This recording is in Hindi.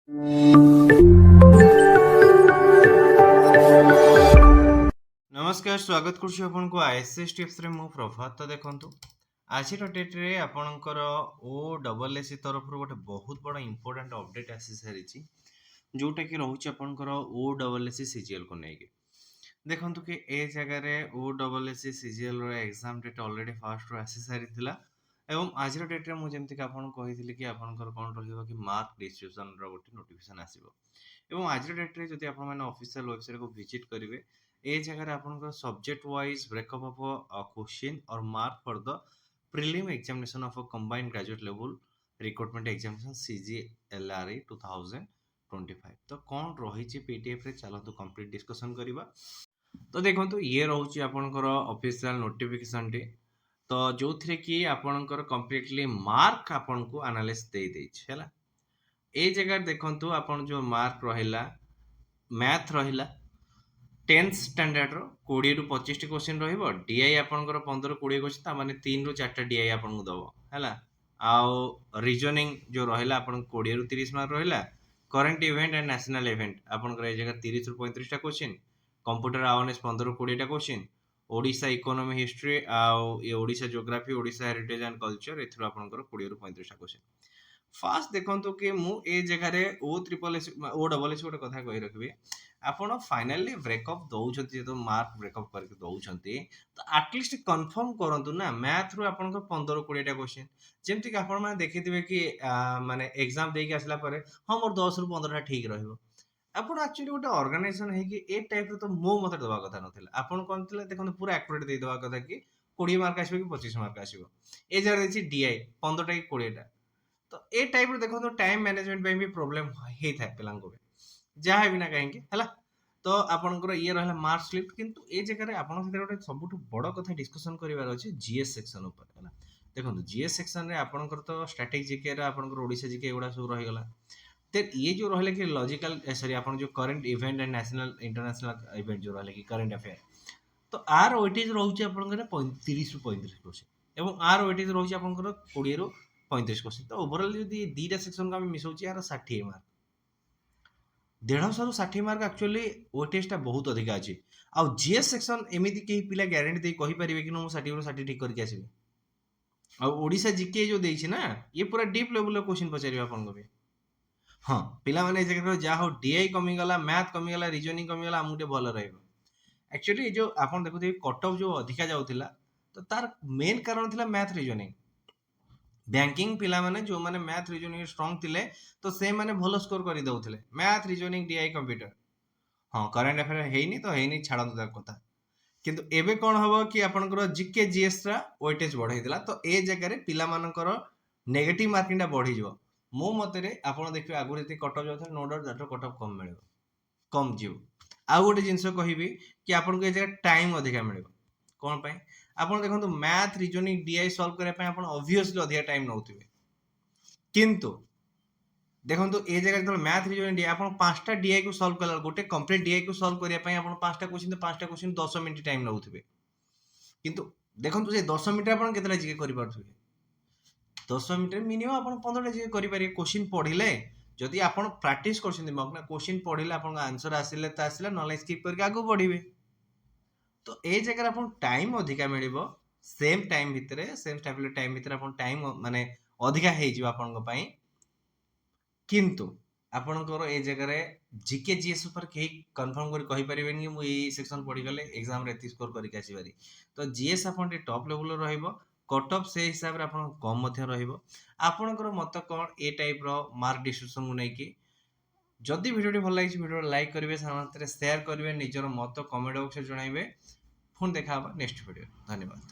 नमस्कार स्वागत करुछु आपनको आईएसएस टिप्स रे मु प्रभात। तो देखंतु आज डेट रे आपणकर ओडब्ल्यूएससी तरफ गोटे बहुत बड़ इंपोर्टेंट अपडेट आसी सारी जोटा कि रोचे आपणकर ओडब्ल्यूएससी सीजीएल को लेके देखंतु कि ए जगह रे ओडब्ल्यूएससी सीजीएल रो एग्जाम डेट ऑलरेडी फर्स्ट रो आसी सारी थिला एवं आज डेट रे मु जेमति कि आपन कहिथिले कि आपणकर कोन रहिबो कि मार्क डिस्ट्रीब्यूशन रो गोटे नोटिफिकेशन आसीबो एवं आज डेट रे जदि आपन माने ऑफिशियल वेबसाइट को विजिट करिवे ए जगह आपन subject wise breakup of question और mark for the prelim examination of a combined graduate level recruitment examination CGLRE 2025 तो कौन रही पीडीएफ रे चलतु कंप्लीट डिस्कशन करबा। तो देखो ये रोचे आपनकर ऑफिशियल नोटिफिकेशन टी तो जो थे कि आपनकर कंप्लीटली मार्क आपन को एनालिसिस दे देछ हैला ए जगह देखंतु आपन जो मार्क रहिला मैथ रहिला 10th स्टैंडर्ड रो 20 रु 25 टी क्वेश्चन रहिबो डीआई आपनकर 15 20 क्वेश्चन ता माने 3 रु 4 टा डीआई आपन को दबो हैला आउ रीजनिंग जो रहिला आपन 20 रु 30 मार्क रहिला current event and national event आपनकर ए जगह 30 रु 35 टा क्वेश्चन कंप्यूटर अवेयरनेस 15 रु 20 टा क्वेश्चन ओडिशा इकोनॉमी हिस्ट्री आउ ये Odisha geography Odisha heritage and culture एथरो आपनकर 20 रु 35 टा क्वेश्चन फास्ट देखंतु कि मु ए जगह रे O triple S O double S गोटे कथा कहि रखबे आपण फाइनली ब्रेकअप दउछंती तो मार्क ब्रेकअप करके दउछंती तो एटलीस्ट कंफर्म करंतु ना मैथ रु आपण को 15 20 टा क्वेश्चन जेमति कि आपण माने देखिथिबे कि माने एग्जाम देके आसला परे हम मोर 10 रु 15 टा ठीक रहइबो आपण एक्चुअली गोटे ऑर्गेनाइजेशन है कि ए टाइप रो तो मो मते दबा कथा नथिला आपण कोन थिला देखन पूरा एक्यूरेट दे दबा कथा कि 20 मार्क आसीबो कि 25 मार्क आसीबो ए जरा देछि डीआई 15 टा कि 20 टा तो ए टाइप रो देखो तो टाइम मैनेजमेंट पे भी प्रॉब्लम हे था पिलांको जहाँ भी ना कहीं है तो आपनकर ये रहला मार्क स्लिप किंतु ए जगह रे आपन से गोटे सबुठ बड़ कथा डिस्कशन करिवार अछि जीएस सेक्शन ऊपर है देखो जीएस सेक्शन रे आपनकर तो स्ट्रैटेजी जीके रे आपनकर ओडिसा जीके एगुडा सब रहि गला ते ये जो रहले कि लॉजिकल सॉरी आपन जो current event and national international event जो रहले कि करंट अफेयर तो आर वेटेज रहउछि आपनकर 35 रु 35 क्वेश्चन एवं आर वेटेज रहउछि आपनकर 20 रु 35 क्वेश्चन तो ओवरऑल जदि दीटा सेक्शन को हम मिसौछि यार 60 मार्क 150 रु 60 मार्क एक्चुअली वेटेज टा बहुत अधिक अछि आ जीएस सेक्शन एमिति के पिला गारंटी दे कहि परिबे कि नो 60 रु 60 ठीक करके आसीबे आ ओडिसा जीके जो देछि ना ये पूरा डीप लेवल क्वेश्चन पचारिबा आपन को भी हां पिला माने जगह जा हो डीआई कमी गला मैथ कमी गला रीजनिंग कमी गला आमुटे भलो रहइबो एक्चुअली जो आपन देखुथि कट ऑफ जो अधिका जाउथिला तो तार मेन कारण थिला मैथ रीजनिंग बैंकिंग पिला माने जो माने मैथ रीजनिंग स्ट्रांग थिले तो से माने भलो स्कोर करि दउथिले मैथ रीजनिंग डीआई कंप्यूटर हां करंट अफेयर हेइनी तो हेइनी छाडंतु ता कथा किंतु एबे कोन हबो कि आपनकर जीके जीएस रा वेटेज बढ़ाई दिला तो ए जगह रे पिला मानकर नेगेटिव मार्किंग टा बढ़ी जिवो मो मते रे आपन देखिबे आगु जति कट ऑफ जाउथले no doubt that cut off कम मिलिबो कम जीव आ गोटे जिंस कहबी कि आपन को ए जगह टाइम अधिका मिलिबो कोन पय आपन देखंतु मैथ रीजनिंग डीआई सॉल्व करे पय आपन ऑब्वियसली अधिका टाइम नउथिबे किंतु देखंतु ए जगह जब मैथ रीजनिंग डीआई आपन पांचटा डीआई को सॉल्व करला गोटे कंप्लीट डीआई को सॉल्व करिया पय आपन पांचटा क्वेश्चन 10 मिनिट टाइम नउथिबे किंतु देखंतु से 10 मिनिट आपन केतला जिके करि पारथुबे 10 मिनिट मिनिमम आपन 15 टा जिके करि पारे क्वेश्चन पढिले जदि आपन प्रैक्टिस करछिन मग ना क्वेश्चन पढिले आपन आंसर आसिले त आसिला नॉलेज स्किप करके आगु बढ़िबे तो ए जगह आपन टाइम अधिका मिलिबो सेम टाइम भितरे सेम स्टेबल टाइम भितरे आपन टाइम माने अधिका हे जिवो आपन को पई किंतु आपनकर ए जगह रे जीके जीएस ऊपर के कंफर्म कर कहि परिबेन कि मु ए सेक्शन पढि गले एग्जाम रे एती स्कोर करि आसी बारी तो जीएस आपन टे टॉप लेवल रहइबो कट ऑफ से हिसाब रे आपन कम मध्य रहइबो आपनकर मत कोन ए टाइप रो मार्क डिस्ट्रीब्यूशन को नै कि जदि वीडियो भल लागिछि वीडियो लाइक करिवे सामान्यतरे शेयर करिवे निजर मत कमेंट बॉक्स रे जणाइबे फोन देखा नेक्स्ट वीडियो धन्यवाद।